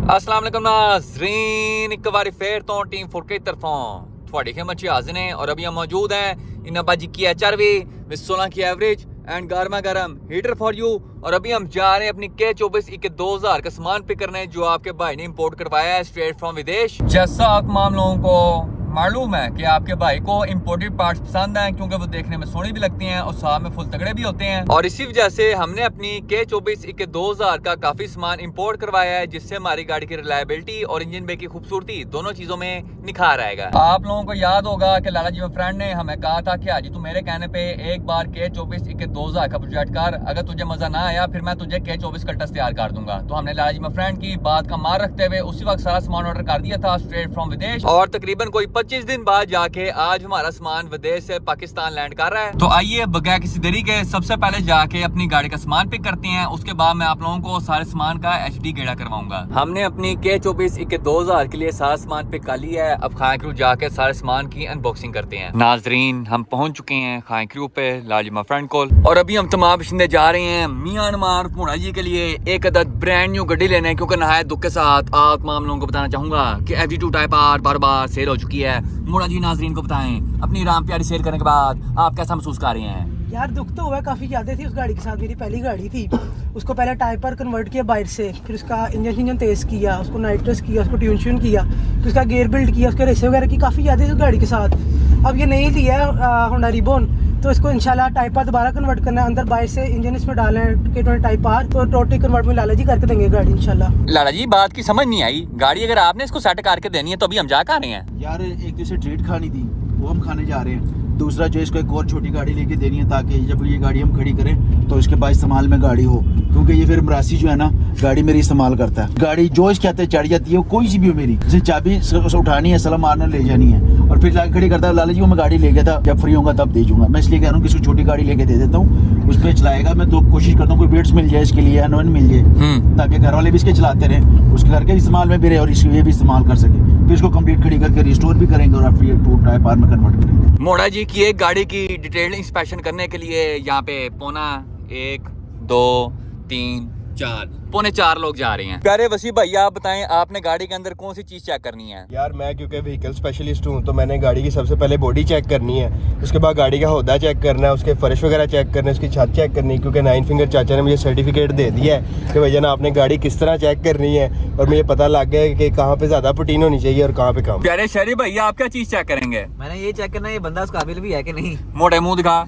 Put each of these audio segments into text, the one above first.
अस्सलाम वालेकुम नाज़रीन, एक बार फिर तो टीम 4K तरफों थोड़ी खिदमत च हाजिर हैं और अभी हम मौजूद हैं इन बाजी की HRV में 16 की एवरेज एंड गर्मा गर्म हीटर फॉर यू। और अभी हम जा रहे हैं अपनी K24 2000 का सामान पिक करने जो आपके भाई ने इंपोर्ट करवाया है स्ट्रेट फ्रॉम विदेश। जैसा आप तमाम लोगों को मालूम है कि आपके भाई को इंपोर्टेड पार्ट्स पसंद हैं क्योंकि वो देखने में सोने भी लगती हैं और साथ में फुल तगड़े भी होते हैं। और इसी वजह से हमने अपनी K24 2000 का काफी सामान इंपोर्ट करवाया है जिससे हमारी गाड़ी की रिलायबिलिटी और इंजन बे की खूबसूरती दोनों चीजों में निखार आएगा। आप लोगों को याद होगा कि लाला जी फ्रेंड ने हमें कहा था कि हाजी तू मेरे कहने पे एक बार K24 2000 का प्रोजेक्ट कर, अगर तुझे मजा ना आया फिर मैं तुझे K24 कटस तैयार कर दूंगा। तो हमने लाला जी फ्रेंड की बात का मान रखते हुए उसी वक्त सारा सामान ऑर्डर कर दिया था स्ट्रेट फ्रॉम विदेश और तकरीबन कोई 25 दिन बाद जाके आज हमारा सामान विदेश से पाकिस्तान लैंड कर रहा है। तो आइए बगैर किसी देरी के सबसे पहले जाके अपनी गाड़ी का सामान पिक करते हैं, उसके बाद मैं आप लोगों को सारे सामान का HD गेड़ा करवाऊंगा। हमने अपनी K24 2000 के लिए सारा सामान पिक कर लिया है, अब खान क्रू जाके सारे सामान की अनबॉक्सिंग करते हैं। नाजरीन हम पहुंच चुके हैं खान क्रू पे लाजिमा फ्रेंड को और अभी हम तमाम बशिंदे जा रहे हैं म्यांमार भोड़ा जी के लिए एक अदद ब्रांड न्यू गड्डी लेने, क्योंकि नहायत दुख के साथ आप तमाम लोगों को बताना चाहूंगा कि FD2 type are bar cell हो चुकी है। मोड़ा जी नाजरीन को बताएं अपनी राम प्यारी सेल करने के बाद आप कैसा महसूस कर रहे हैं? यार दुख तो हुआ काफ़ी ज़्यादा थी। उस गाड़ी के साथ मेरी पहली गाड़ी थी, उसको पहले टाइप पर कन्वर्ट किया बाइट से, फिर उसका इंजन तेज़ किया, उसको नाइट्रस किया, उसको ट्यून किया, फिर उसका गेयर बिल्ड किया, उसके रेसे वगैरह की काफ़ी ज़्यादा थी उस गाड़ी के साथ। अब ये नहीं लिया है होंडा रिबॉन, तो इसको इंशाल्लाह टाइप पर दोबारा कन्वर्ट करना है, अंदर बाइट से इंजन इसमें डालना है K20 टाइप आर, तो टोटली कन्वर्ट में लाला जी करके देंगे गाड़ी इंशाल्लाह। लाला जी बात की समझ नहीं आई, गाड़ी अगर आपने इसको सेट करके देनी है तो अभी हम जा कर रहे हैं यार। एक दूसरे ट्रीट खानी थी वो हम खाने जा रहे हैं, दूसरा जो इसको एक और छोटी गाड़ी लेके देनी है ताकि जब ये गाड़ी हम खड़ी करें तो इसके बाद इस्तेमाल में गाड़ी हो, क्योंकि ये फिर मरासी जो है ना गाड़ी मेरी इस्तेमाल करता है। गाड़ी जो इसके आते चढ़ जाती है वो कोई सी भी हो मेरी, जैसे चाबी उठानी है सलाम मारना ले जानी है और फिर लाके खड़ी करता है। लाला जी वो मैं गाड़ी ले गया था, जब फ्री होगा तब दे दूंगा। मैं इसलिए कह रहा हूँ किसी छोटी गाड़ी लेके दे देता हूँ, उस पर चलाएगा। मैं तो कोशिश करता हूँ कोई वेट्स मिल जाए इसके लिए, एनवन मिल जाए ताकि घर वाले भी इसके चलाते रहें, उसके घर के इस्तेमाल में भी रहे और इसके भी इस्तेमाल कर सके। फिर इसको कंप्लीट खड़ी करके रिस्टोर भी करेंगे और फिर टू टाइप आर में कन्वर्ट करेंगे। मोड़ा जी की एक गाड़ी की डिटेल इंस्पेक्शन करने के लिए यहाँ पे पौना 1 2 3 4 पौने 4 लोग जा रहे हैं। प्यारे वसी भैया आप बताएं आपने गाड़ी के अंदर कौन सी चीज चेक करनी है? यार मैं क्योंकि व्हीकल स्पेशलिस्ट हूँ तो मैंने गाड़ी की सबसे पहले बॉडी चेक करनी है, उसके बाद गाड़ी का होदा चेक करना है, उसके फर्श वगैरह चेक करना है, उसकी छत चेक करनी है, क्योंकि 9 फिंगर चाचा ने मुझे सर्टिफिकेट दे दिया है कि भैया ना आपने गाड़ी किस तरह चेक करनी है और मुझे पता लग गया कि कहाँ पे ज्यादा प्रोटीन होनी चाहिए और कहाँ पे कम। प्यारे शहरी भैया आप क्या चीज चेक करेंगे? मैंने ये चेक करना है ये बंदा उस काबिल भी है कि नहीं। मोटे मुंह दिखा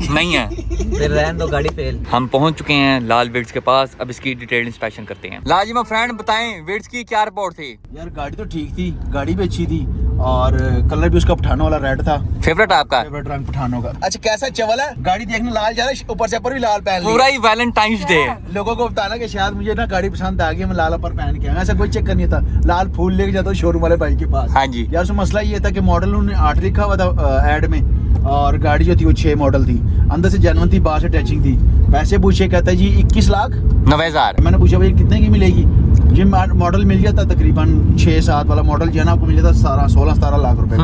नहीं है फिर रहन दो, गाड़ी फेल। हम पहुंच चुके हैं लाल विड्स के पास, अब इसकी डिटेल इंस्पेक्शन करते हैं। लाल जी मैं फ्रेंड बताएं विड्स की क्या रिपोर्ट थी? यार गाड़ी तो ठीक थी, गाड़ी भी अच्छी थी और कलर भी उसका पठानों वाला रेड था। फेवरेट आपका? फेवरेट रंग पठानों का। अच्छा कैसा चवल है? गाड़ी देखने लाल जा रहा है, ऊपर से ऊपर भी लाल पहन लिया। पूरा ही वैलेंटाइंस डे। लोगों को बताना कि शायद मुझे ना गाड़ी पसंद आ गई, मैं लाल ऊपर पहन के आया। ऐसा कोई चक्कर नहीं था, लाल फूल लेके जाता शोरूम वाले भाई के पास। हाँ जी यार उसमें मसला ये था कि मॉडल उन्होंने 8 लिखा हुआ था ऐड में और गाड़ी जो थी वो 6 मॉडल थी, अंदर से जेन्युइन थी, बाहर से टचिंग थी। पैसे पूछे, कहता है जी 21,90,000। मैंने पूछा भाई कितने की मिलेगी? ये मॉडल मिल जाता तकरीबन 6-7 वाला मॉडल जो है ना आपको मिल जाता 16-17 लाख रुपए।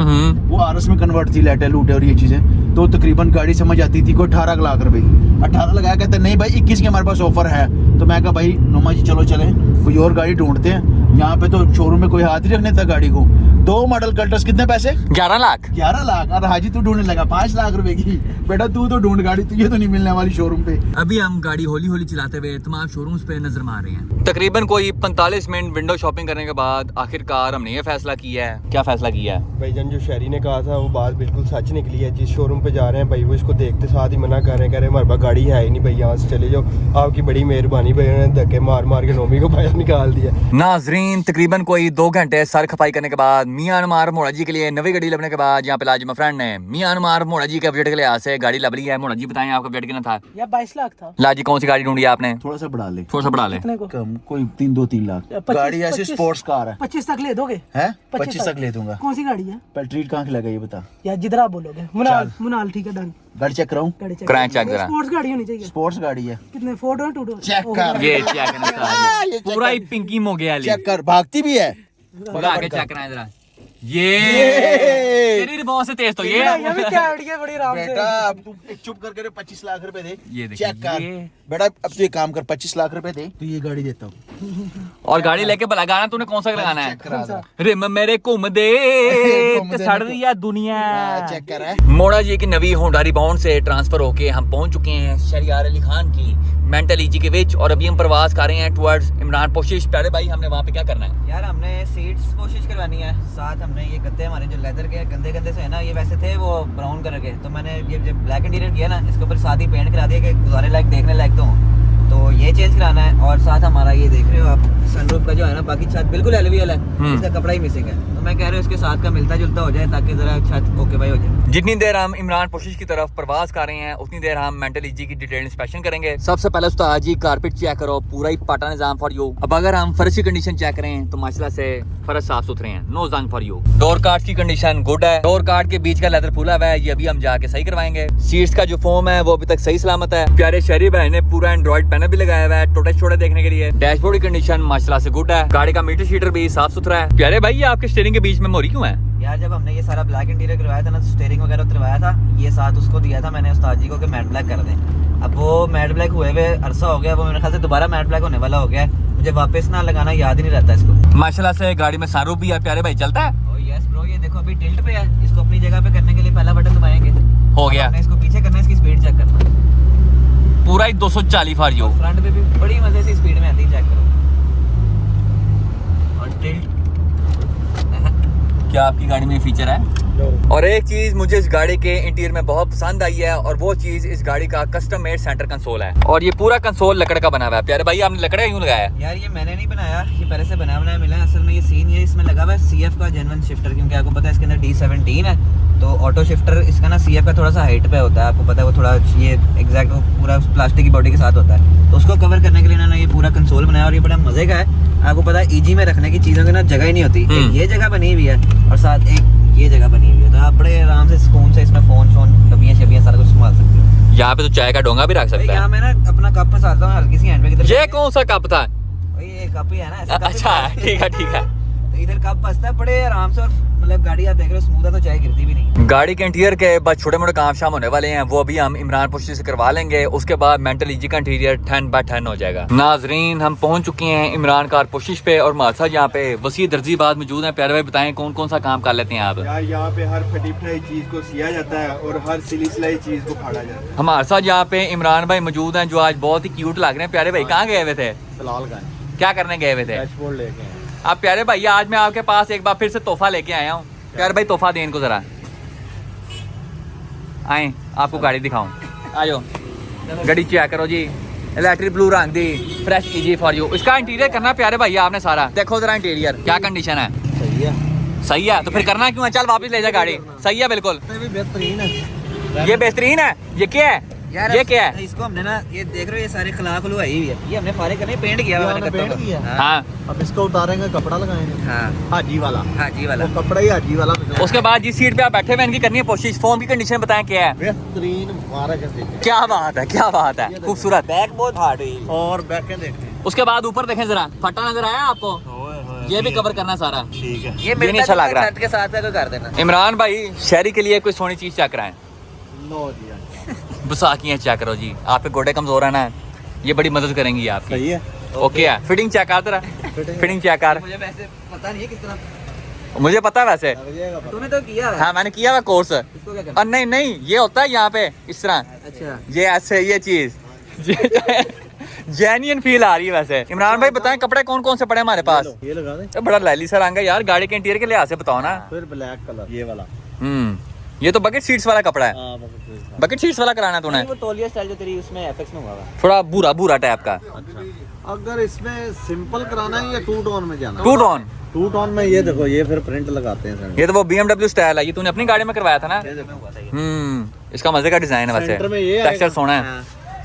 वो RS में कन्वर्ट थी, लेटे लूटे और ये चीजें, तो तकरीबन गाड़ी समझ आती थी कोई 18 लाख रुपए की। 18 लगाया, कहते नहीं भाई 21 की हमारे पास ऑफर है। तो मैं कहा भाई नोमा जी चलो चले कोई और गाड़ी ढूंढते हैं, यहाँ पे तो शोरूम में कोई हाथ ही रखने था गाड़ी को। 2 मॉडल कल्टस कितने पैसे? 11 लाख। 11 लाख। और हाजी तू ढूंढने लगा 5 लाख रुपए की। बेटा तू तो ढूंढ गाड़ी, तुझे तो नहीं मिलने वाली शोरूम पे। अभी हम गाड़ी हौली हौली चलाते हुए तमाम शोरूम्स पे नजर मार रहे हैं। तकरीबन कोई 45 मिनट विंडो शॉपिंग करने के बाद आखिरकार हमने ये फैसला किया है। क्या फैसला किया है? भाईजान जो शहरी ने कहा था वो बात बिल्कुल सच निकली है। जिस शोरूम पे जा रहे हैं भाई वो इसको देखते साथ ही मना कर रहे हैं, कह रहे हमारे पास गाड़ी है ही नहीं भाई, यहाँ से चले जाओ। आपकी बड़ी मेहरबानी भाई, उन्होंने धक्के मार मार के नोमी को बाहर निकाल दिया। नाजरीन तकरीबन कोई 2 घंटे सर खपाई करने के बाद म्यांमार मोड़ा जी के लिए नवी गाड़ी लबने के बाद यहाँ पे लाजिमा फ्रेंड ने म्यांमार मोड़ा जी के बजट के लिहाज से गाड़ी लब ली है। मोड़ा जी बताएं आपका बजट कितना था? या 22 लाख था। लाजी कौन सी गाड़ी ढूंढी आपने? थोड़ा सा बढ़ा ले, थोड़ा सा बढ़ा ले। कितने को? कम कोई 2-3 लाख। गाड़ी ऐसी स्पोर्ट्स कार है। 25 तक ले दोगे? हैं 25 तक ले दूंगा। कौन सी गाड़ी है? पहले ट्रीट कहाँ खिलाएगा ये बता यार जिधर आप बोलोगे। मुनाल ठीक है, डन। गाड़ी चेक कराऊं? गाड़ी चेक कराएं चेक जरा। स्पोर्ट्स गाड़ी होनी चाहिए। स्पोर्ट्स गाड़ी है। कितने 4 डोर 2 डोर? चेक कर। ये चेक करना पूरा ही पिंकी मोगे वाली। चेक कर, भागती भी है। पूरा आगे चेक कराएं जरा। ये तेरी रिमोट से तेज तो ये है। ये भी क्या आइडिया बड़ी आराम से। बेटा अब तू एक चुप करके 25 लाख रुपए दे। ये देखिए, चेक कर ये। बेटा, अब तू एक काम कर, 25 लाख रुपए दे तो ये गाड़ी देता हूँ। और गाड़ी लेके भला गाना तूने कौन सा लगाना है? चेक करा दो। रिम मेरे घूम दे घूम ते दे सड़ मेरे रही है दुनिया। चेक कर है। मोड़ा जी की नवी होंडा रिबाउंड से ट्रांसफर होके हम पहुंच चुके हैं शहरियार अली खान की मेंटल ईजी के विच, और अभी हम प्रवास कर रहे हैं टुवर्ड्स इमरान पोशिश। प्यारे भाई, हमने वहाँ पे क्या करना है? यार हमने सीट्स कोशिश करवानी है, साथ हमने ये गद्दे हमारे जो लेदर के गंदे गंदे से है ना, ये वैसे थे वो ब्राउन कलर के, तो मैंने ये जब ब्लैक इंटीरियर किया ना, इसके ऊपर साथ ही पेंट करा दिया कि गुजारे लायक देखने लायक तो ये चेंज कराना है। और साथ हमारा ये देख रहे हो आप, सनरूफ का जो है ना, बाकी छत बिल्कुल एलवीएल है, इसका कपड़ा ही मिसिंग है, तो मैं कह रहा हूँ इसके साथ का मिलता जुलता हो जाए ताकि जरा छत ओके भाई हो जाए। जितनी देर हम इमरान पोशिश की तरफ प्रवास कर रहे हैं उतनी देर हम मेंटल ईजी की डिटेल इंस्पेक्शन करेंगे। सबसे पहले उस्ताद जी कारपेट चेक करो, पूरा ही पाटा निजाम फॉर यू। अब अगर हम फर्श की कंडीशन चेक करें तो माशाल्लाह से फर्श साफ सुथरे हैं, नो जंग फॉर यू। डोर कार्ड की कंडीशन गुड है, डोर कार्ड के बीच का लेदर फूला हुआ है, ये अभी हम जाके सही करवाएंगे। सीट्स का जो फोम है वो अभी तक सही सलामत है। प्यारे शहरी भाई ने पूरा एंड्रॉइड पैनल भी लगाया हुआ है टोटे छोटे देखने के लिए। डैशबोर्ड की कंडीशन माशाल्लाह से गुड है, गाड़ी का मीटर शीटर भी साफ सुथरा है। प्यारे भाई, ये आपके स्टीयरिंग के बीच में मोरी क्यों है? यार जब हमने ये सारा ब्लैक इंटीरियर करवाया था ना, स्टीयरिंग वगैरह उतरवाया था, ये साथ उसको दिया था मैंने उस्ताद जी को कि मैट ब्लैक कर दें। अब वो मैट ब्लैक हुए हुए अरसा हो गया, वो मेरे ख्याल से दोबारा मैट ब्लैक होने वाला हो गया है, मुझे वापस ना लगाना याद ही नहीं रहता इसको। माशाल्लाह से गाड़ी में सनरूफ भी है। प्यारे भाई, चलता है? ओह यस ब्रो, ये देखो अभी टिल्ट पे है, इसको अपनी जगह पे करने के लिए पहला बटन दबाएंगे, हो गया। हमने इसको पीछे करना है, इसकी स्पीड चेक करना है। पूरा ही 240 फॉर यू। फ्रंट पे भी बड़ी मजे से स्पीड में आती है, चेक करो। और टिल्ट क्या आपकी गाड़ी में फीचर है? और एक चीज मुझे इस गाड़ी के इंटीरियर में बहुत पसंद आई है, और वो चीज इस गाड़ी का कस्टम मेड सेंटर कंसोल है, और ये पूरा कंसोल लकड़ का बना हुआ है। प्यारे भाई, आपने लकड़ क्यों लगाया है? यार ये मैंने नहीं बनाया, ये पहले से बना बनाया मिला है। असल में ये सीन ये इसमें लगा हुआ है CF का जेन्युइन शिफ्टर, क्योंकि आपको पता है इसके अंदर D17 है, तो ऑटो शिफ्टर इसका ना CF का थोड़ा सा हाइट पे होता है, आपको पता है वो थोड़ा ये एग्जैक्ट वो पूरा प्लास्टिक की बॉडी के साथ होता है, तो उसको कवर करने के लिए इन्होंने ये पूरा कंसोल बनाया, और ये बड़ा मजे का है। आपको पता है ईजी में रखने की चीज़ों की ना जगह ही नहीं होती, एक ये जगह बनी हुई है और साथ एक ये जगह बनी हुई है, तो आप बड़े आराम से सुकून से इसमें फोन डब्बियाँ शबियाँ सारा कुछ संभाल सकते हो। यहाँ पे तो चाय का डोंगा भी रख सकता यहाँ है। मैं ना अपना कप फंसाता हूँ हल्की सी हैंड बैग की तरफ। ये कौन सा कप था? भाई ये कप ही है ना, ऐसा कप ही अच्छा, है। ठीक है ठीक है। तो इधर कप फंसता है बड़े आराम से, और मतलब गाड़ी आप देख रहे हो स्मूथ है, तो चाय गिरती भी नहीं। गाड़ी के इंटीरियर के बाद छोटे मोटे काम शाम होने वाले हैं, वो अभी हम इमरान पोशी से करवा लेंगे। उसके बाद मेंटल ईजी का इंटीरियर 10/10 हो जाएगा। नाजरीन, हम पहुंच चुके हैं इमरान कार पोशिश पे, और हमारे साथ यहाँ पे वसी दर्जी बात मौजूद है। प्यारे भाई बताएं कौन कौन सा काम कर लेते हैं आप? यार यहाँ पे हर फटी फटाई चीज को सिया जाता है और हर सिली सिलाई चीज को फाड़ा जाता है। हमारे साथ यहाँ पे इमरान भाई मौजूद हैं, जो आज बहुत ही क्यूट लग रहे हैं। प्यारे भाई कहाँ गए हुए थे? फिलहाल का क्या करने गए हुए थे? डैशबोर्ड लेके हैं। आप प्यारे भाई, आज मैं आपके पास एक बार फिर से तोहफा लेके आया हूँ। प्यारे भाई तोहफा दें इनको जरा, आए आपको गाड़ी दिखाऊं। आ जाओ, गाड़ी चेक करो जी, इलेक्ट्रिक ब्लू रंग दी, फ्रेश ईजी फॉर यू। इसका इंटीरियर करना प्यारे भाई आपने सारा, देखो जरा इंटीरियर क्या कंडीशन है। सही है, सही है तो फिर करना क्यों है? चल वापस ले जा गाड़ी। सही है बिल्कुल, बेहतरीन है। ये बेहतरीन है। ये क्या है? यार ये क्या है? इसको हमने ना, ये देख रहे हो ये सारे खला खुलवाई हुई है, ये हमने फारे करने पेंट किया हुआ मैंने पेंट किया। हाँ, अब इसको उतारेंगे, कपड़ा लगाएंगे, हाँ हाजी वाला, हाँ जी वाला। वो कपड़ा ही हाजी वाला। उसके बाद जिस सीट पे आप बैठे हुए इनकी करनी है कोशिश। फोम की कंडीशन बताएं क्या है? बेहतरीन मुबारक है। क्या बात है, क्या बात है, खूबसूरत। बैक बहुत हार्ड हुई। और बैकें देखते हैं। उसके बाद ऊपर देखें जरा, फटा नजर आया आपको? ये भी कवर करना सारा। ठीक है। ये नहीं अच्छा लग रहा है। छत के साथ है, कोई कर देना। इमरान भाई, शहरी के लिए कोई सोनी चीज चेक कराएं। लो जी, बुसाकियाँ चेक करो जी, आप पे गोडे कमजोर है ना, ये बड़ी मदद करेंगी आपकी। सही है। ओके है, फिटिंग चेक कर तेरा, फिटिंग चेक कर। मुझे वैसे पता नहीं है किस तरह, मुझे पता है वैसे, तूने तो किया है। हाँ मैंने किया हुआ कोर्स। इसको क्या करना? और नहीं नहीं, ये होता है यहाँ पे इस तरह, अच्छा ये ऐसे ये चीज जेन्युइन फील आ रही है वैसे। इमरान भाई बताएं कपड़े कौन कौन से पड़े हमारे पास? ये लगा दे। ये बड़ा लैली सा रंग है यार, गाड़ी के इंटीरियर के लिहाज से बताओ ना। फिर ब्लैक कलर ये वाला। ये तो बकेट सीट्स वाला कपड़ा है। हाँ, बकेट सीट्स वाला कराना तूने? वो तौलिया स्टाइल जो तेरी उसमें एफएक्स में हुआ है। थोड़ा बुरा बुरा टाइप का। अच्छा, अगर इसमें सिंपल कराना है या टू टोन में जाना? To tone. टू टोन में ये देखो, ये फिर प्रिंट लगाते हैं सर। ये तो वो BMW स्टाइल है, ये तूने अपनी गाड़ी में करवाया था ना? इसका मजे का डिजाइन है सेंटर में ये वैसे, आएगा। टेक्सचर सोना है।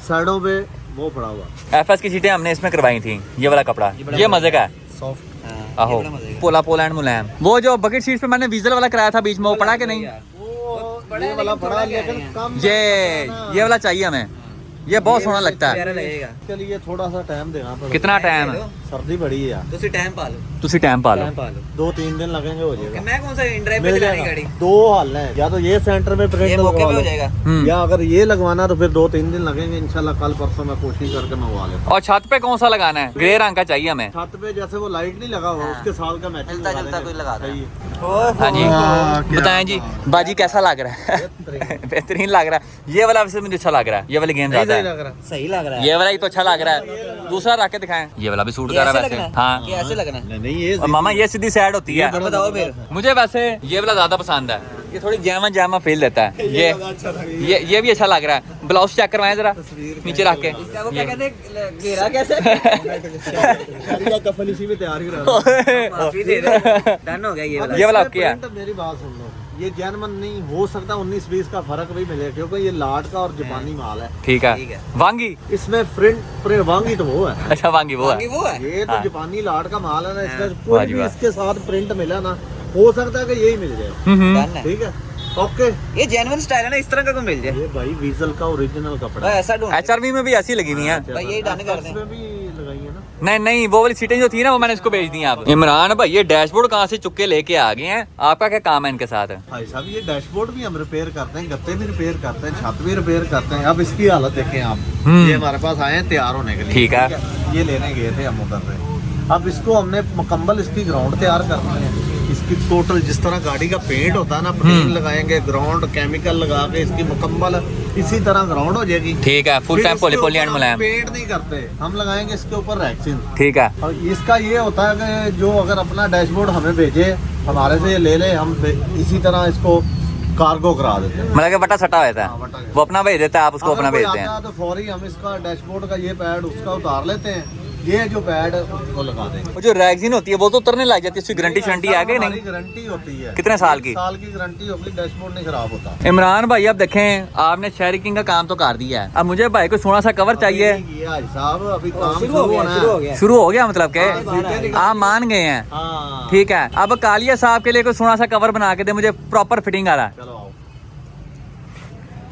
साइडों पे वो पड़ा हुआ FS की सीटें हमने इसमें करवाई थी, ये वाला कपड़ा, ये मजे का है। सॉफ्ट। आहो, पोला पोला एंड मुलायम। वो जो बकेट सीट पे मैंने वीजल वाला कराया था बीच में, वो पड़ा कि नहीं? ये वाला बड़ा लेकिन कम। ये वाला चाहिए हमें, ये बहुत सोना लगता है। प्यारा लगेगा। इसके लिए थोड़ा सा टाइम देना पड़ेगा। कितना टाइम है? सर्दी बड़ी है यार, ਤੁਸੀਂ ਟਾਈਮ ਪਾ ਲਓ ਤੁਸੀਂ ਟਾਈਮ ਪਾ ਲਓ। 2-3 दिन लगेंगे हो जाएगा। मैं कौन सा इन ड्राइव पे मिल चलानी जाएगा। गाड़ी? दो हल है, या तो ये सेंटर में ये प्रिंट मौके लगवा पे हो लो, जाएगा। या अगर ये लगवाना तो फिर 2-3 दिन लगेंगे इंशाल्लाह। कल परसों मैं कोशिश करके मंगवा लेता और छत पे कौन सा लगाना है? ग्रे रंग का चाहिए हमें। हूँ। छत पे जैसे वो लाइट नहीं लगा हुआ, उसके साल का मैचिंग मिलता जुलता कोई लगा दो। हाँ जी, हाँ, क्या बताएं जी बाजी कैसा लग रहा है? बेहतरीन लग रहा है। ये वाला वैसे मुझे अच्छा लग रहा है, ये वाली गेंद ज्यादा है। सही लग रहा है। ये वाला ही तो अच्छा लग रहा है। दूसरा रख के दिखाएं, ये वाला भी सूट ये कर रहा ऐसे है वैसे। लगना है? हाँ ये ऐसे लगना है? नहीं ये और मामा ये सीधी साइड होती है। अब बताओ फिर। मुझे वैसे ये वाला ज्यादा पसंद है, ये थोड़ी जैमा जैमा फील देता है। ये भी अच्छा लग रहा है। ब्लाउज चेक करवाएं जरा नीचे रख के। इसका वो क्या कहते हैं, घेरा कैसे? शादी का कफन इसी में तैयार ही रहा। माफी दे दे, डन हो गया ये वाला। ये वाला ओके है। मेरी बात सुन लो, ये जैनमन नहीं हो सकता, 19-20 का फर्क भी मिले, क्योंकि ये लाट का और जापानी माल है। ठीक ठीक है। है। वांगी, इसमें प्रिंट वांगी तो वो है, अच्छा वांगी वो बाकी है। वो है। ये तो हाँ। जापानी लाट का माल है ना, इसमें वाह कोई जी भी वाह। इसके साथ प्रिंट मिला ना, हो सकता है कि यही मिल जाए। डन है। ठीक है, ओके। ये जेन्युइन स्टाइल है ना, इस तरह का को मिल जाए। ये भाई वीजल का ओरिजिनल कपड़ा भाई है। ऐसा ढूंढ। HRV में भी ऐसी लगी हुई है। भाई यही डन कर दें। इसमें भी लगाई है ना। नहीं नहीं, वो वाली सीटें जो थी ना वो मैंने इसको भेज दी हैं। आप इमरान भाई ये डैशबोर्ड कहाँ से चुक के लेके आ गए हैं? आपका क्या काम है इनके साथ? भाई साहब ये डैशबोर्ड भी हम रिपेयर करते हैं, गत्ते भी रिपेयर करते हैं, छत भी रिपेयर करते हैं। अब इसकी हालत देखें आप, ये हमारे पास आए हैं तैयार होने के लिए। ठीक है। ये लेने गए थे हम उधर से। अब इसको हमने मुकम्मल इसकी ग्राउंड तैयार करनी है। इसकी टोटल जिस तरह गाड़ी का पेंट होता है ना, पेंट लगाएंगे, ग्राउंड केमिकल लगा के इसकी मुकम्मल इसी तरह ग्राउंड हो जाएगी। ठीक है, फुल फिर टाइम इसके पॉलीपोली एंड ऊपर हम मुलायम। पेंट नहीं करते, हम लगाएंगे इसके ऊपर रैक्सिन। ठीक है। और इसका ये होता है कि जो अगर अपना डैशबोर्ड हमें भेजे, हमारे से ये ले ले, हम इसी तरह इसको कार्गो करा देते हैं। मतलब कि बटा सटा रहता हाँ, है, बटा वो अपना भेज देता है, आप उसको अगर अपना कोई भेजते आता हैं। है तो फौरी हम इसका डैशबोर्ड का ये पैड उसका उतार लेते हैं, ये जो पैड उसको लगा देंगे। वो जो रैगजीन होती है वो तो उतरने लग जाती है, उसकी गारंटी शरंटी है कि हमारी नहीं? गारंटी होती है। कितने साल की? साल की गारंटी होगी, डैशबोर्ड नहीं खराब होता। इमरान भाई अब देखें, आपने शेयरिंग का काम तो कर दिया है, अब मुझे भाई को सोना सा कवर चाहिए। ये हाजी साहब अभी काम शुरू हो गया, होना है। शुरू हो गया। शुरू हो गया मतलब हाँ, के आप मान गए हैं। हाँ ठीक है, अब कालिया साहब के लिए कोई सोना सा कवर बना के दे, मुझे प्रॉपर फिटिंग आ रहा है। चलो आओ।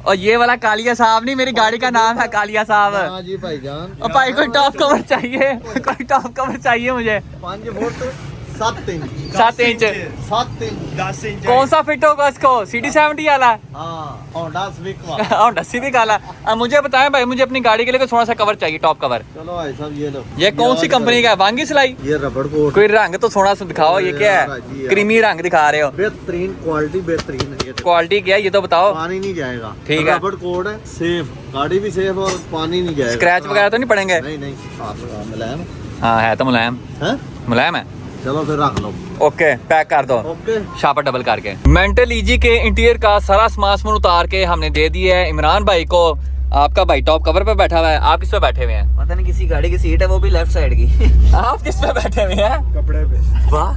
और ये वाला कालिया साहब नहीं, मेरी गाड़ी का नाम है कालिया साहब। हाँ जी भाईजान। और भाई कोई टॉप कवर चाहिए, कोई टॉप कवर चाहिए मुझे। 5 foot 7 inch 7 inch 7 inch 10 inch. कौन सा फिट होगा इसको? CD70 वाला हाँ होंडा सिविक वाला। और डस्सी भी काला। अब मुझे बताएं भाई, मुझे अपनी गाड़ी के लिए कोई थोड़ा सा कवर चाहिए, टॉप कवर। चलो भाई साहब ये लो। ये कौन सी कंपनी का है? वांगी सिलाई? ये रबड़ कोट। कोई रंग तो थोड़ा सा दिखाओ, ये क्या जी है? यार। क्रीमी रंग दिखा रहे हो। बेहतरीन क्वालिटी, बेहतरीन है ये। क्वालिटी क्या है ये तो बताओ। पानी नहीं जाएगा। ठीक है। रबड़ कोट है, सेफ, गाड़ी भी सेफ और पानी नहीं जाएगा। स्क्रैच वगैरह तो नहीं पड़ेंगे? नहीं नहीं, हाथ लगा मुलायम हाँ है तो मुलायम, है। मुलायम है। चलो फिर रख लो। ओके पैक कर दो, ओके। शापर डबल करके। मेंटल ईजी के इंटीरियर का सारा सामान उतार के हमने दे दिया है इमरान भाई को। आपका भाई टॉप कवर पे बैठा हुआ है, आप किस पे बैठे हुए हैं? पता नहीं किसी गाड़ी की सीट है, वो भी लेफ्ट साइड की। आप किस पे बैठे हुए हैं? कपड़े पे। वाह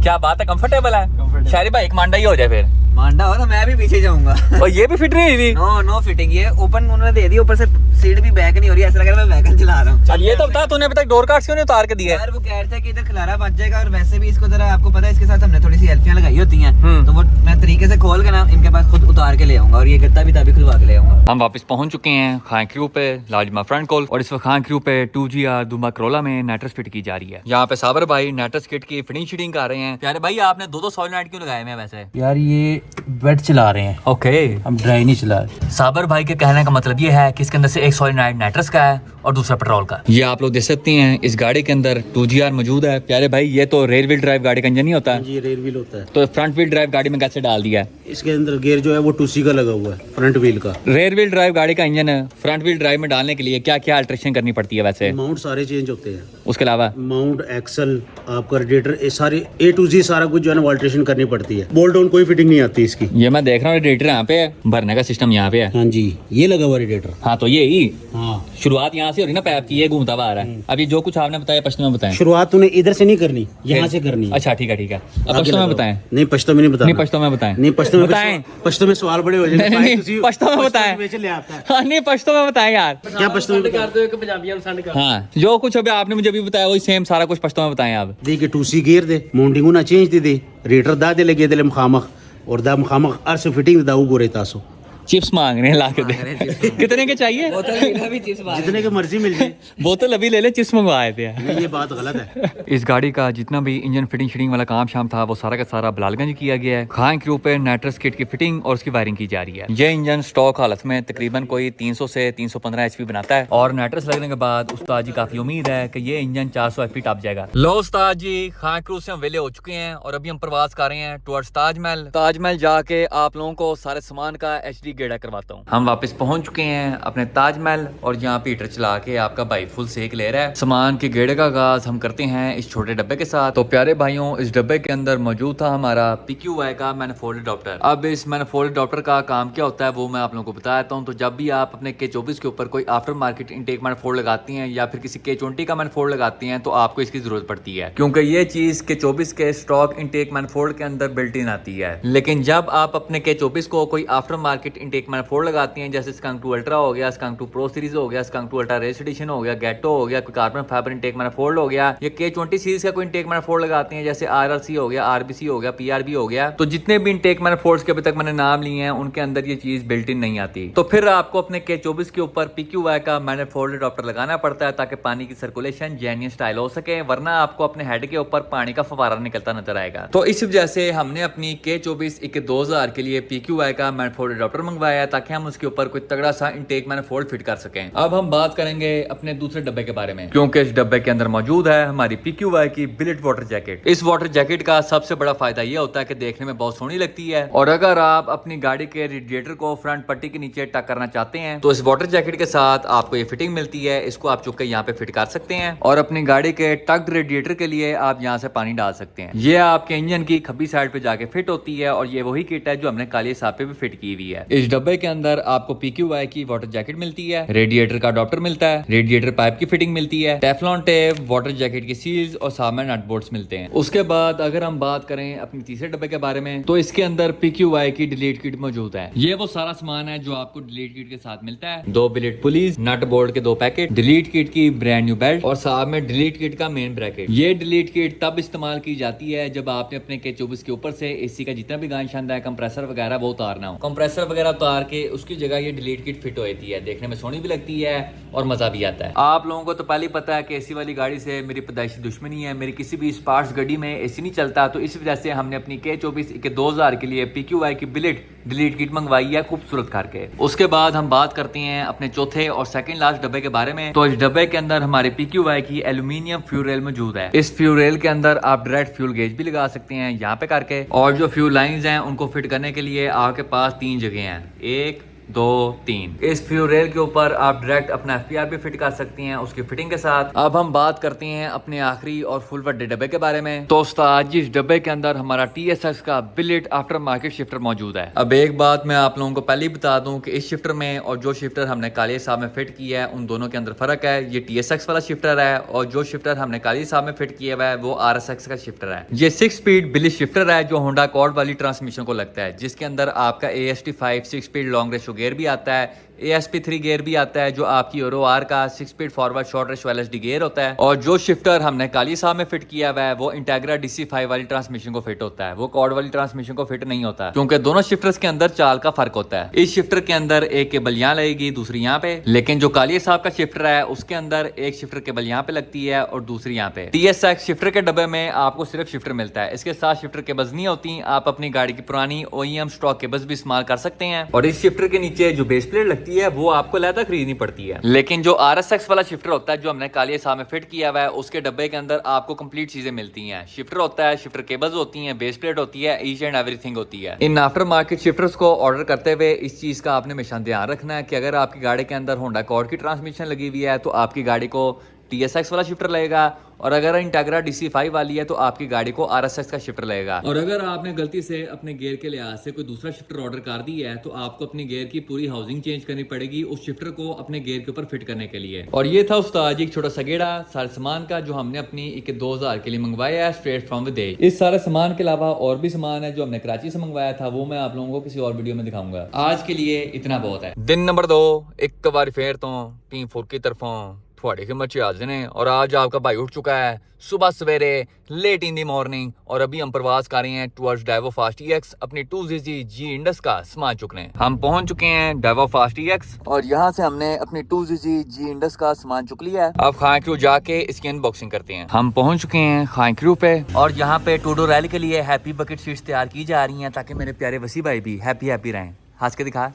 क्या बात है, कंफर्टेबल है। Comfortable। शायरी भाई एक मांडा ही हो जाए फिर। मांडा हो तो मैं भी पीछे जाऊंगा। और ये भी फिट नहीं हुई थी। नो फिटिंग, ये ओपन उन्होंने दे दी, ऊपर से सीट भी बैक नहीं हो रही, ऐसा लग रहा है मैं वैगन चला रहा हूँ। अब ये तो बता, तूने अभी तक डोर कार्ड्स क्यों नहीं उतार के दिए? यार वो कह रहे थे कि इधर खिलारा बच जाएगा, और वैसे भी इसको जरा आपको पता है इसके साथ हमने थोड़ी सी हेल्पियां लगाई होती हैं, तो वो मैं तरीके से खोल के ना इनके पास खुद उतार के ले आऊंगा, और ये गत्ता भी तभी खुलवा के ले आऊंगा। हम वापस पहुंच चुके हैं खान क्रू पे, लाजमा फ्रंट कॉल। और इस वक्त खान क्रू पे 2GR दुमा करोला में नेटर्स फिट की जा रही है। यहाँ पे साबर भाई नेटर्स किट की फिटिंग शिटिंग कर रहे हैं। प्यारे भाई आपने 2-2 सॉलिड क्यों लगाए हुए हैं वैसे? यार ये वेट चला रहे हैं, ओके, हम ड्राई नहीं चला रहे। साबर भाई के कहने का मतलब ये है कि इसके अंदर से एक सॉलिड नेटर्स का है और दूसरा पेट्रोल का। ये आप लोग देख सकते हैं इस गाड़ी के अंदर 2GR मौजूद है। प्यारे भाई ये तो रेयर व्हील ड्राइव गाड़ी का इंजन नहीं होता है, ये रेयर व्हील होता है, तो फ्रंट व्हील ड्राइव गाड़ी में कैसे डाल दिया है? इसके अंदर गियर जो है वो 2C का लगा हुआ है, फ्रंट व्हील का। रेयर व्हील ड्राइव गाड़ी का इंजन फ्रंट व्हील ड्राइव में डालने के लिए क्या क्या अल्ट्रेशन करनी पड़ती है वैसे? माउंट सारे चेंज होते हैं, उसके अलावा माउंट, एक्सल, आपका रेडिएटर, ये सारे A to Z सारा कुछ जो है ना अल्ट्रेशन करनी पड़ती है। बोल्ट ऑन कोई फिटिंग नहीं आती इसकी। ये मैं देख रहा हूँ रेडिएटर यहाँ पे है, भरने का सिस्टम यहाँ पे है। हाँ जी, ये लगा हुआ रेडिएटर। हाँ तो ये ही हाँ, शुरुआत यहाँ से हो रही ना पैप की, ये घूमता हुआ आ रहा है। अभी जो कुछ आपने बताया पश्चिम में बताएं। शुरुआत तूने इधर से नहीं करनी, यहाँ से करनी है। अच्छा ठीक है ठीक है, अब आगे पश्चिम में लगाओ। बताएं। नहीं पश्तो में नहीं बताना। नहीं पश्तो में बताएं। नहीं पश्तो में बताएं। पश्तो में सवाल बड़े हो नहीं जाएंगे। नहीं पश्तो में बताएं। ले आता है। हाँ नहीं पश्तो में बताएं यार। क्या पश्तो में बता? हाँ जो कुछ अभी आपने मुझे अभी बताया वही सेम सारा कुछ पश्तो में बताएं आप। देखिए 2C गियर दे, माउंटिंग ना चेंज दे रेटर दा दे लगे दे मखामख और दा मखामख अर्स फिटिंग दा गोरे तासो चिप्स मांग रहे हैं ला के मांग रहे हैं दे chips। कितने के चाहिए? बोतल पीना भी चिप्स बाहर जितने की मर्जी मिल जाए। बोतल अभी ले ले, चिप्स मंगवाए थे। ये बात गलत है। इस गाड़ी का जितना भी इंजन फिटिंग शिटिंग वाला काम शाम था वो सारा का सारा बिलालगंज किया गया है। खान क्रू पे नाइट्रस किट की फिटिंग और उसकी वायरिंग की जा रही है। ये इंजन स्टॉक हालत में तकरीबन कोई 300 से 315 एचपी बनाता है और नाइट्रस लगने के बाद उस्ताद जी काफी उम्मीद है कि ये इंजन 400 एचपी टप जाएगा। लो उस्ताद जी, खान क्रू से हम वेले हो चुके हैं और अभी हम प्रवास कर रहे हैं टुवर्ड्स ताजमहल। ताजमहल जाके आप लोगों को सारे सामान का एचडी गेड़ा करवाता हूँ। हम वापस पहुंच चुके हैं अपने ताजमहल और यहाँ पे हीटर चला के आपका भाई फुल सेक ले रहा है। सामान के गेड़े का आगाज हम करते हैं इस छोटे डब्बे के साथ। तो प्यारे भाइयों, इस डब्बे के अंदर मौजूद था हमारा PQY का मैनिफोल्ड अडॉप्टर। अब इस मैनिफोल्ड अडॉप्टर का काम क्या होता है वो मैं आप लोगों को बता देता हूँ। तो जब भी आप अपने K24 के ऊपर कोई आफ्टर मार्केट इनटेक मैनिफोल्ड लगाती हैं या फिर किसी K20 का मैनिफोल्ड लगाती हैं तो आपको इसकी जरूरत पड़ती है, क्योंकि ये चीज K24 के स्टॉक इनटेक मैनिफोल्ड के अंदर बिल्ट इन आती है। लेकिन जब आप अपने K24 को कोई आफ्टर मार्केट इनटेक मैनिफोल्ड लगाती हैं, जैसे स्कंक 2 अल्ट्रा हो गया, स्कंक 2 प्रो सीरीज हो गया, स्कंक 2 अल्ट्रा रेस एडिशन हो गया, गेटो हो गया, कोई कार्बन फाइबर इनटेक मैनिफोल्ड हो गया, या K20 सीरीज का कोई इनटेक मैनिफोल्ड लगाते हैं जैसे RRC हो गया, RBC हो गया, PRB हो गया, तो जितने भी इनटेक मैनिफोल्ड्स के अभी तक मैंने नाम लिए हैं उनके अंदर ये चीज बिल्ट इन नहीं आती। तो फिर आपको अपने K24 के ऊपर PQY का मैनिफोल्ड अडॉप्टर लगाना पड़ता है ताकि पानी की सर्कुलेशन जेन्युइन स्टाइल हो सके, वरना आपको अपने हेड के ऊपर पानी का फवारा निकलता नजर आएगा। तो इस वजह से हमने अपनी K24 2000 के लिए PQY का मैनिफोल्ड अडॉप्टर मंगवाया है ताकि हम उसके ऊपर कोई तगड़ा सा इनटेक मैनिफोल्ड फिट कर सकें। अब हम बात करेंगे अपने दूसरे डब्बे के बारे में, क्योंकि इस डब्बे के अंदर मौजूद है हमारी PQY की बिलेट वाटर जैकेट। इस वाटर जैकेट का सबसे बड़ा फायदा यह होता है कि देखने में बहुत सोहनी लगती है, और अगर आप अपनी गाड़ी के रेडिएटर को फ्रंट पट्टी के नीचे टक करना चाहते हैं तो इस वाटर जैकेट के साथ आपको ये फिटिंग मिलती है। इसको आप चुप के यहाँ पे फिट कर सकते हैं और अपनी गाड़ी के टक्ड रेडिएटर के लिए आप यहाँ से पानी डाल सकते हैं। ये आपके इंजन की खब्बी साइड पे जाके फिट होती है और ये वही किट है जो हमने काली साहब पे भी फिट की हुई है। इस डब्बे के अंदर आपको PQY की वाटर जैकेट मिलती है, रेडिएटर का अडॉप्टर मिलता है, रेडिएटर पाइप की फिटिंग मिलती है, टेफ्लॉन टेप, वाटर जैकेट की सील्स और सामने नट बोल्ट्स मिलते हैं। उसके बाद अगर हम बात करें अपनी तीसरे डब्बे के बारे में तो इसके अंदर PQY की डिलीट किट मौजूद है। ये वो सारा सामान है जो आपको डिलीट किट के साथ मिलता है। 2 बिलेट पुलीज, नट बोल्ट के 2 पैकेट, डिलीट किट की ब्रांड न्यू बेल्ट और साथ में डिलीट किट का मेन ब्रैकेट। ये डिलीट किट तब इस्तेमाल की जाती है जब आपने अपने K24 के ऊपर से एसी का जितना भी गान शानदार कंप्रेसर वगैरह वो उतारना हो। कंप्रेसर वगैरह उतार के उसकी जगह ये डिलीट किट फिट होती है, देखने में सोहनी भी लगती है और मजा भी आता है। आप लोगों को तो पहले ही पता है कि एसी वाली गाड़ी से मेरी पैदाइशी दुश्मनी है, मेरी किसी भी स्पार्ट्स गाड़ी में एसी नहीं चलता, तो इस वजह से हमने अपनी K24 2000 के लिए PQY की बिलेट डिलीट किट मंगवाई है खूबसूरत करके। उसके बाद हम बात करते हैं अपने चौथे और सेकंड लास्ट डब्बे के बारे में। तो इस डब्बे के अंदर हमारे PQY की एल्यूमिनियम फ्यूल रेल मौजूद है। इस फ्यूल रेल के अंदर आप डायरेक्ट फ्यूल गेज भी लगा सकते हैं यहाँ पे करके, और जो फ्यूल लाइंस हैं उनको फिट करने के लिए आपके पास 3 जगह हैं, 1 2 3। इस फ्यूल रेल के ऊपर आप डायरेक्ट अपना FPR भी फिट कर सकती हैं उसकी फिटिंग के साथ। अब हम बात करते हैं अपने आखिरी और फुल बड़े डब्बे के बारे में। तो उस्ताद जी, इस डब्बे के अंदर हमारा TSX का बिलेट आफ्टर मार्केट शिफ्टर मौजूद है। अब एक बात मैं आप लोगों को पहले ही बता दूं कि इस शिफ्टर में और जो शिफ्टर हमने काली साहब में फिट किया है उन दोनों के अंदर फर्क है। ये TSX वाला शिफ्टर है और जो शिफ्टर हमने काली साहब में फिट किया हुआ है वो RSX का शिफ्टर है। ये 6 स्पीड बिलेट शिफ्टर है जो होंडा अकॉर्ड वाली ट्रांसमिशन को लगता है, जिसके अंदर आपका AST5 6 speed long ratio gear भी आता है, ASP3 गियर भी आता है जो आपकी यूरो आर का 6 speed forward short ratio LSD gear होता है, और जो शिफ्टर हमने काली साहब में फिट किया हुआ है वो इंटेग्रा DC5 वाली ट्रांसमिशन को फिट होता है, वो कॉर्ड वाली ट्रांसमिशन को फिट नहीं होता, क्योंकि दोनों शिफ्टर्स के अंदर चाल का फर्क होता है। इस शिफ्टर के अंदर एक केबल यहाँ लगेगी, दूसरी यहाँ पे, लेकिन जो काली साहब का शिफ्टर है उसके अंदर एक शिफ्टर केबल यहाँ पे लगती है और दूसरी यहाँ पे। TSX शिफ्टर के डब्बे में आपको सिर्फ शिफ्टर मिलता है, इसके साथ शिफ्टर केबल्स नहीं होती। आप अपनी गाड़ी की पुरानी OEM स्टॉक केबल्स भी इस्तेमाल कर सकते हैं, और इस शिफ्टर के नीचे जो बेस प्लेट लगती है वो आपको अलग खरीदनी पड़ती है। लेकिन जो RSX वाला शिफ्टर होता है जो हमने काली साहब में फिट किया हुआ है उसके डब्बे के अंदर आपको कंप्लीट चीजें मिलती हैं। शिफ्टर होता है, शिफ्टर केबल्स होती हैं, बेस प्लेट होती है, ईच एंड एवरीथिंग होती है। इन आफ्टर मार्केट शिफ्टर्स को ऑर्डर करते हुए इस चीज का आपने हमेशा ध्यान रखना है कि अगर आपकी गाड़ी के अंदर होंडा अकॉर्ड की ट्रांसमिशन लगी हुई है तो आपकी गाड़ी को TSX वाला शिफ्टर लगेगा, और अगर इंटेग्रा DC5 वाली है तो आपकी गाड़ी को RSX का शिफ्टर लगेगा। और अगर आपने गलती से अपने गियर के लिहाज से कोई दूसरा शिफ्टर ऑर्डर कर दिया है तो आपको अपने गियर की पूरी हाउसिंग चेंज करनी पड़ेगी उस शिफ्टर को अपने गियर के ऊपर फिट करने के लिए। और ये था उस्ताद जी एक छोटा सा गेड़ा सारे सामान का जो हमने अपनी 2000 के लिए मंगवाया है स्ट्रेट फ्रॉम विदेश। इस सारे सामान के अलावा और भी सामान है जो हमने कराची से मंगवाया था, वो मैं आप लोगों को किसी और वीडियो में दिखाऊंगा। आज के लिए इतना बहुत है। दिन नंबर 2 एक बार फिर तो टीम 4 की तरफों थोड़ी खिदमत च हाजिर हैं और आज आपका भाई उठ चुका है सुबह सवेरे लेट इन दी मॉर्निंग और अभी हम प्रवास कर रहे हैं टुवर्ड्स डाइवो फास्ट EX अपनी 2ZZ जी इंडस का सामान चुकने। हम पहुंच चुके हैं डाइवो फास्ट EX और यहाँ से हमने अपनी 2ZZ जी इंडस का सामान चुक लिया है। अब खान क्रू जाके इसकी अनबॉक्सिंग करते हैं। हम पहुंच चुके हैं खान क्रू पे और यहाँ पे टूडो रैली के लिए हैप्पी बकेट सीट्स तैयार की जा रही हैं ताकि मेरे प्यारे वसी भाई भी हैप्पी रहें। हंस के दिखा,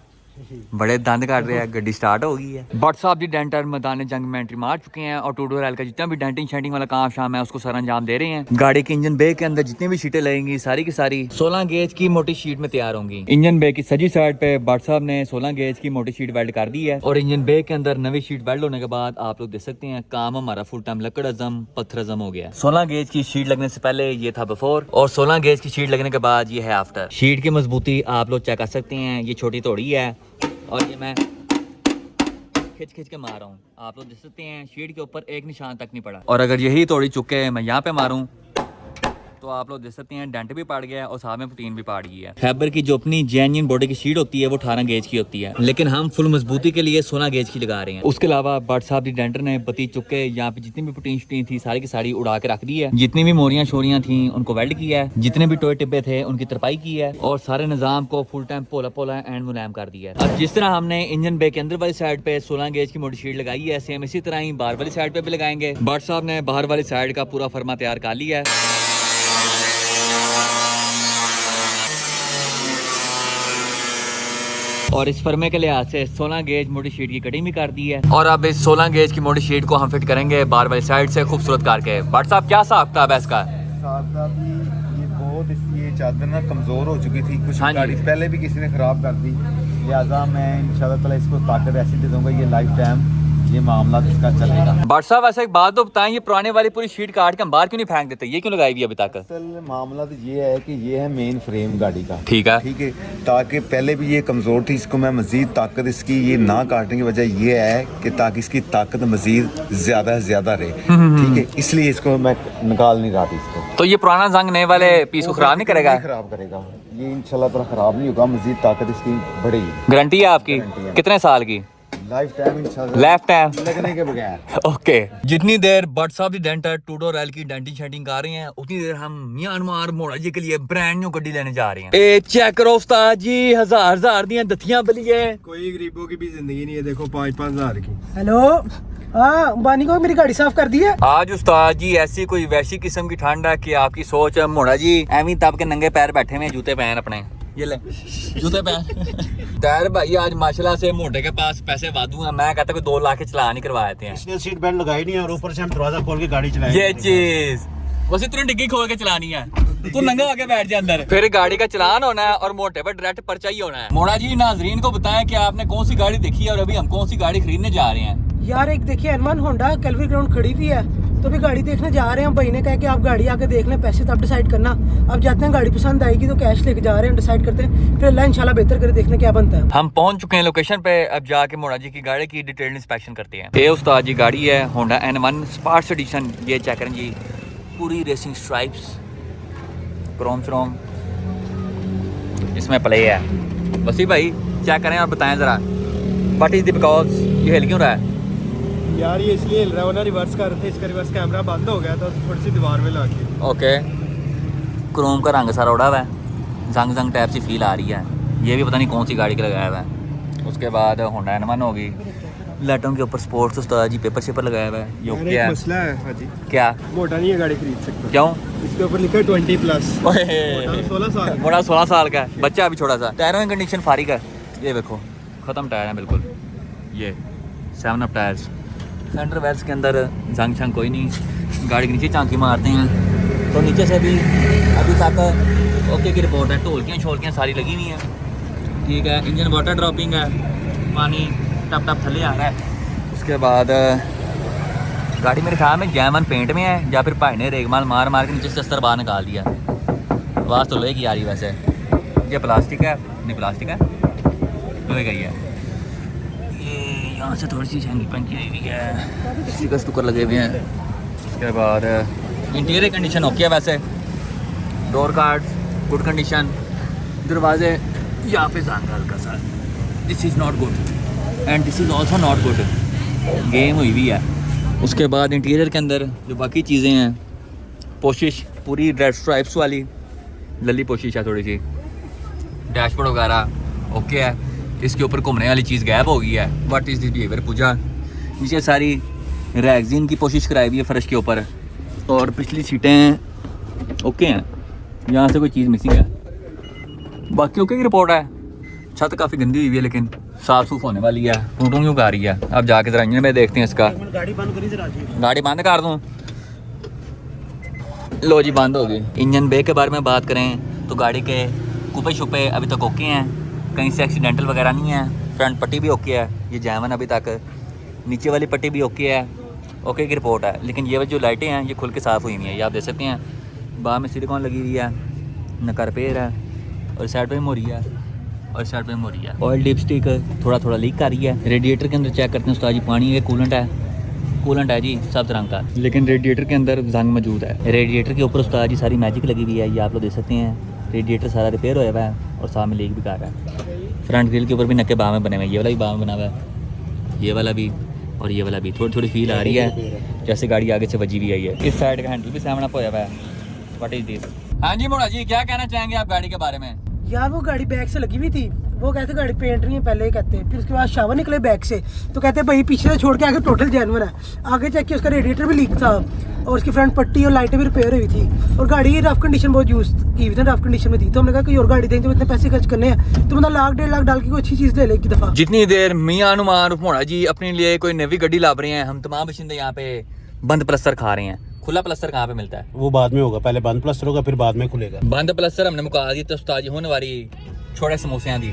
बड़े दंद काट रहे हैं। गड्डी स्टार्ट हो गई है। बट साहब जी डेंटर मैदान जंग में एंट्री मार चुके हैं और टूडो रैल का जितना भी डेंटिंग शेंटिंग वाला काम शाम है उसको सर अंजाम दे रहे हैं। गाड़ी के इंजन बे के अंदर जितनी भी शीटें लगेंगी सारी की सारी 16 गेज की मोटी शीट में तैयार होंगी। इंजन बे की सजी साइड पे बट साहब ने 16 गेज की मोटी शीट वेल्ड कर दी है और इंजन बे के अंदर नवी शीट वेल्ड होने के बाद आप लोग देख सकते हैं काम हमारा फुल टाइम लकड़ अजम पत्थर अजम हो गया। 16 गेज की शीट लगने से पहले ये था बिफोर और 16 गेज की शीट लगने के बाद ये है आफ्टर। शीट की मजबूती आप लोग चेक कर सकते हैं। ये छोटी तोड़ी है और ये मैं खिंच के मार रहा हूँ। आप लोग देख सकते हैं शीट के ऊपर एक निशान तक नहीं पड़ा और अगर यही तोड़ी चुके मैं यहाँ पे मारूं तो आप लोग देख सकते हैं डेंट भी पड़ गया और साथ में प्रोटीन भी पड़ गई है। फैबर की जो अपनी जेन्युइन बॉडी की शीट होती है वो 18 गेज की होती है लेकिन हम फुल मजबूती के लिए 16 गेज की लगा रहे हैं। उसके अलावा बट साहब की डेंटर ने बत्ती चुके यहाँ पे जितनी भी प्रोटीन शटीन थी सारी की सारी उड़ा के रख दी है। जितनी भी मोरियां शोरियां थी उनको वेल्ड किया है, जितने भी टोए टिब्बे थे उनकी तरपाई की है और सारे निजाम को फुल टाइम पोला एंड मुलायम कर दिया है। अब जिस तरह हमने इंजन बे के अंदर वाली साइड पे 16 गेज की मोटी शीट लगाई है सेम इसी तरह ही बाहर वाली साइड पे भी लगाएंगे। बट साहब ने बाहर वाली साइड का पूरा फर्मा तैयार कर लिया है और इस फर्मे के लिहाज से 16 गेज मोटी शीट की कटिंग भी कर दी है और अब इस 16 गेज की मोटी शीट को हम फिट करेंगे बाहर वाली साइड से खूबसूरत करके। बट साहब क्या हिसाब किताब है इसका? ये बहुत ये चादर ना कमजोर हो चुकी थी, कुछ हाँ जी। गाड़ी पहले भी किसी ने खराब कर दी, लिहाजा मैं इंशाल्लाह ताला इसको ताकत ऐसी दे दूंगा ये लाइफ टाइम ये मामला इसका चलेगा। बट साहब वैसे एक बात तो बताएं, ये पुराने वाली पूरी शीट काट के हम बाहर क्यों नहीं फेंक देते? ये क्यों लगाई हुई अभी तक? असल मामला तो ये है कि ये है मेन फ्रेम गाड़ी का, ठीक है ठीक है, ताकि पहले भी ये कमज़ोर थी, इसको मैं मज़ीद ताकत इसकी ये ना काटने की वजह ये है कि ताकि इसकी ताकत मज़ीद ज़्यादा से ज़्यादा रहे, ठीक है, इसलिए इसको मैं निकाल नहीं रहा थी इसको। तो ये पुराना जंग नए वाले पीस को खराब नहीं करेगा? खराब करेगा ये इंशाल्लाह ताला खराब नहीं होगा, मज़ीद ताकत इसकी बढ़ेगी। गारंटी है आपकी? गारंटी है। कितने साल की? लाइफ टाइम इंशाल्लाह, लाइफ टाइम लगने के बगैर। ओके। जितनी देर बट साहब दी डेंटर टूडो रैल की डेंटिंग शेंटिंग कर रहे हैं उतनी देर हम म्यांमार मोड़ा जी के लिए ब्रांड न्यू गड्डी लेने जा रहे हैं। ए चेक करो उस्ताद जी, हजार दी दथियां बली है। कोई गरीबों की भी जिंदगी नहीं है, देखो 5-5 हजार की। हेलो, हाँ बानी को मेरी गाड़ी साफ कर दी है। आज उस्ताद जी ऐसी कोई वैसी किस्म की ठंड है कि आपकी सोच है मोड़ा जी एवं तब के नंगे पैर बैठे हुए जूते पहन अपने, ये ले जूते पहन। टायर भाई आज माशाल्लाह से मोटे के पास पैसे वादू हैं, मैं कहता कोई 2 लाख के चला नहीं करवाते हैं। इसने सीट बेल्ट लगाई नहीं है और ऊपर से हम दरवाजा खोल के गाड़ी चलाएंगे। ये चीज बस इतनी डिग्गी खोल के चलानी है, तू नंगा होके बैठ जा अंदर। फिर गाड़ी का चलान होना है और मोटे पर डायरेक्ट पर्चा ही होना है। मोड़ा जी नाजरीन को बताएं कि आपने कौन सी गाड़ी देखी है और अभी हम कौन सी गाड़ी खरीदने जा रहे हैं। यार एक देखिए N1 होंडा कैलवरी ग्राउंड खड़ी हुई है, तो भी गाड़ी देखने जा रहे हैं। भाई ने कहा कि आप गाड़ी आके देख लें, पैसे तो आप डिसाइड करना। अब जाते हैं, गाड़ी पसंद आएगी तो कैश लेके जा रहे हैं, डिसाइड करते हैं, फिर अल्लाह इंशाल्लाह बेहतर करे, देखने क्या बनता है। हम पहुंच चुके हैं लोकेशन पे, अब जाके मोड़ा जी की गाड़ी की डिटेल इंस्पेक्शन करते हैं। ये उस्ताद जी गाड़ी है होंडा N1 स्पार्ट्स एडिशन, ये चेक करें जी, पूरी रेसिंग स्ट्राइप्स क्रोम श्रोम इसमें प्ले है। वसी भाई चेक करें और बताएं जरा व्हाट इज द बिकॉज ये हिल क्यों रहा है? यार ये इसलिए हिल रहा है, वो ना रिवर्स कर रहे थे, इसका रिवर्स कैमरा बंद हो गया था तो थोड़ी सी दीवार में लग गई। ओके, क्रोम का रंग सारा उड़ा हुआ है, जंग टाइप सी फील आ रही है। ये भी पता नहीं कौन सी गाड़ी का लगाया हुआ है। उसके बाद होंडा N1 होगी, लाइटों के ऊपर स्पोर्ट्स उस्ताद जी पेपर शेपर लगाया हुआ है। ये क्या है? मसला है हाजी, क्या मोटा नहीं है गाड़ी खरीद सकता। क्यों? इसके ऊपर लिखा है 20+। ओए 16 साल मोड़ा 16 साल का है, बच्चा अभी छोटा सा। टायरों की कंडीशन फारिग है, ये देखो ख़त्म टायर है बिल्कुल। ये 7 अप टायर्स, सेंटर वेल्स के अंदर जंग शंग कोई नहीं। गाड़ी के नीचे झांकी मारते हैं तो नीचे से भी अभी तक ओके की रिपोर्ट है। ढोलकियाँ शोलकियाँ सारी लगी हुई हैं, ठीक है। इंजन वाटर ड्रॉपिंग है, पानी टप टप थले आ रहा है। उसके बाद गाड़ी मेरे ख्याल में जैमन पेंट में है या फिर भाई ने रेगमाल मार के नीचे से अस्तर बाहर निकाल दिया। आवाज़ तो लोहे की आ रही वैसे। ये प्लास्टिक है, नहीं प्लास्टिक है, लोहे का ही है। ये यहाँ से थोड़ी सी झंगी पंची हुई है, स्टिकर स्टूकर लगे हुए हैं। उसके बाद इंटीरियर कंडीशन ओके है वैसे, डोर कार्ड्स गुड कंडीशन, दरवाजे यहाँ पे जंग हल्का सा, this is not good and this is also not good. Game हुई भी है उसके बाद इंटीरियर के अंदर जो बाकी चीज़ें हैं, पोशिश पूरी रेड स्ट्राइप्स वाली लली पोशिश है थोड़ी सी, डैशबोर्ड वगैरह ओके है। इसके ऊपर घूमने वाली चीज़ गैप हो गई है। व्हाट इज़ दिस बिहेवियर पूजा। नीचे सारी रैगजीन की कोशिश कराई हुई है फर्श के ऊपर, और पिछली सीटें ओके हैं, यहाँ से कोई चीज़ मिसिंग है, बाकी ओके की रिपोर्ट है। छत काफ़ी गंदी हुई है लेकिन साफ सूफ होने वाली है। टूटू क्यों कर रही है, अब जाके ज़रा इंजन में देखते हैं इसका। गाड़ी बंद करी जरा जी। गाड़ी बंद कर दूँ? लो जी बंद हो गई। इंजन बे के बारे में बात करें तो गाड़ी के कुपे शुपे अभी तक ओके हैं, कहीं से एक्सीडेंटल वगैरह नहीं है। फ्रंट पट्टी भी ओके है, ये जैमन अभी तक। नीचे वाली पट्टी भी ओके है, ओके की रिपोर्ट है। लेकिन ये जो लाइटें हैं ये खुल के साफ़ हुई हुई हैं, ये आप देख सकते हैं। बाहर में सिलिकॉन लगी हुई है, नका रिपेयर है, और साइड पे हो रही है, और साइड पे हो रही है। ऑयल डिपस्टिक थोड़ा थोड़ा लीक कर रही है। रेडिएटर के अंदर चेक करते हैं उस्ताद जी, पानी है, कूलेंट है जी सब्ज रंग का, लेकिन रेडिएटर के अंदर जंग मौजूद है। रेडिएटर के ऊपर उस्ताद जी सारी मैजिक लगी हुई है, ये आप लोग देख सकते हैं। रेडिएटर सारा रिपेयर होया हुआ है और साथ में लीक भी कर रहा है। फ्रंट ग्रिल के ऊपर भी नक्के बाह में बने हुए हैं, ये वाला भी बाह में बना हुआ है, ये वाला भी और ये वाला भी। थोड़ी थोड़ी फील आ रही है जैसे गाड़ी आगे से वजी भी आई है। इस साइड का हैंडल भी सामने होया हुआ है। What is this? हाँ जी मोड़ा जी, क्या कहना चाहेंगे आप गाड़ी के बारे में? यार वो गाड़ी बैक से लगी हुई थी, वो कहते गाड़ी पेंट नहीं है पहले ही कहते हैं, फिर उसके बाद शावर निकले बैक से तो कहते भाई पीछे से छोड़ के आगे टोटल जेन्युइन है। आगे चेक किया उसका रेडिएटर भी लीक था और उसकी फ्रंट पट्टी और लाइटें भी रिपेयर हुई थी, और गाड़ी रफ कंडीशन बहुत यूज की हुई थी, रफ कंडीशन में थी। तो हमने कहा कोई और गाड़ी देंगे, तो इतने पैसे खर्च करने हैं तो मतलब 1 1.5 लाख डाल के कोई अच्छी चीज़ ले ले एक दफ़ा। जितनी देर मियां अनुमान मोड़ा जी अपने लिए कोई नवी गड्डी ला रहे हैं, हम तमाम बशिंदे यहाँ पे बंद प्लस्तर खा रहे हैं। खुला प्लस्तर कहाँ पे मिलता है? वो बाद में होगा, पहले बंद प्लस्तर होगा फिर बाद में खुलेगा। बंद प्लस्तर हमने मुका दी तो उस्ताद जी होने वाली छोटे समोसे दी।